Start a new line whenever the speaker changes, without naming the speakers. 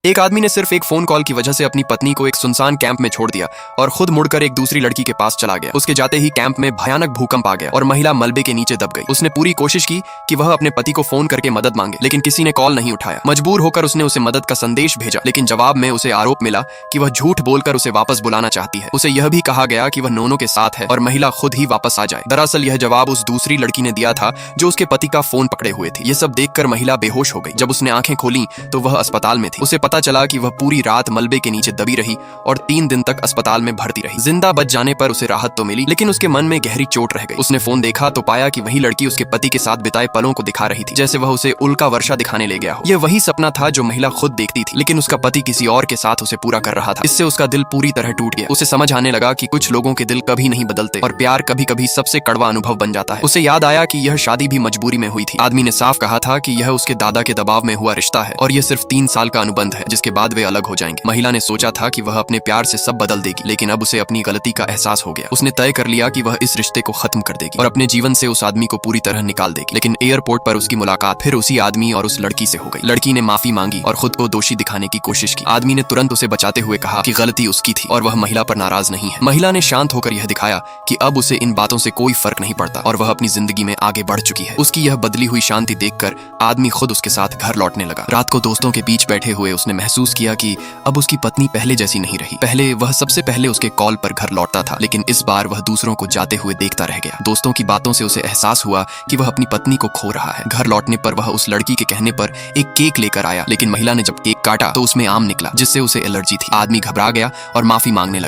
एक आदमी ने सिर्फ एक फोन कॉल की वजह से अपनी पत्नी को एक सुनसान कैंप में छोड़ दिया और खुद मुड़कर एक दूसरी लड़की के पास चला गया। उसके जाते ही कैंप में भयानक भूकंप आ गया और महिला मलबे के नीचे दब गई। उसने पूरी कोशिश की कि वह अपने पति को फोन करके मदद मांगे, लेकिन किसी ने कॉल नहीं उठाया। मजबूर होकर उसने उसे मदद का संदेश भेजा, लेकिन जवाब में उसे आरोप मिला कि वह झूठ बोलकर उसे वापस बुलाना चाहती है। उसे यह भी कहा गया कि वह नोनो के साथ है और महिला खुद ही वापस आ जाए। दरअसल यह जवाब उस दूसरी लड़की ने दिया था जो उसके पति का फोन पकड़े हुए थी। ये सब देखकर महिला बेहोश हो गई। जब उसने आंखें खोली तो वह अस्पताल में थी। उसे पता चला कि वह पूरी रात मलबे के नीचे दबी रही और 3 दिन तक अस्पताल में भर्ती रही। जिंदा बच जाने पर उसे राहत तो मिली, लेकिन उसके मन में गहरी चोट रह गई। उसने फोन देखा तो पाया कि वही लड़की उसके पति के साथ बिताए पलों को दिखा रही थी, जैसे वह उसे उल्का वर्षा दिखाने ले गया हो। यह वही सपना था जो महिला खुद देखती थी, लेकिन उसका पति किसी और के साथ उसे पूरा कर रहा था। इससे उसका दिल पूरी तरह टूट गया। उसे समझ आने लगा कि कुछ लोगों के दिल कभी नहीं बदलते और प्यार कभी कभी सबसे कड़वा अनुभव बन जाता है। उसे याद आया कि यह शादी भी मजबूरी में हुई थी। आदमी ने साफ कहा था कि यह उसके दादा के दबाव में हुआ रिश्ता है और यह सिर्फ 3 साल का अनुबंध है, जिसके बाद वे अलग हो जाएंगे। महिला ने सोचा था कि वह अपने प्यार से सब बदल देगी, लेकिन अब उसे अपनी गलती का एहसास हो गया। उसने तय कर लिया कि वह इस रिश्ते को खत्म कर देगी और अपने जीवन से उस आदमी को पूरी तरह निकाल देगी। लेकिन एयरपोर्ट पर उसकी मुलाकात फिर उसी आदमी और उस लड़की से हो गई। लड़की ने माफी मांगी और खुद को दोषी दिखाने की कोशिश की। आदमी ने तुरंत उसे बचाते हुए कहा कि गलती उसकी थी और वह महिला पर नाराज नहीं है। महिला ने शांत होकर यह दिखाया कि अब उसे इन बातों से कोई फर्क नहीं पड़ता और वह अपनी जिंदगी में आगे बढ़ चुकी है। उसकी यह बदली हुई शांति देखकर आदमी खुद उसके साथ घर लौटने लगा। रात को दोस्तों के बीच बैठे हुए उसने महसूस किया कि अब उसकी पत्नी पहले जैसी नहीं रही। पहले वह सबसे पहले उसके कॉल पर घर लौटता था, लेकिन इस बार वह दूसरों को जाते हुए देखता रह गया। दोस्तों की बातों से उसे एहसास हुआ कि वह अपनी पत्नी को खो रहा है। घर लौटने पर वह उस लड़की के कहने पर एक केक लेकर आया, लेकिन महिला ने जब केक काटा तो उसमें आम निकला, जिससे उसे एलर्जी थी। आदमी घबरा गया और माफी मांगने लगा।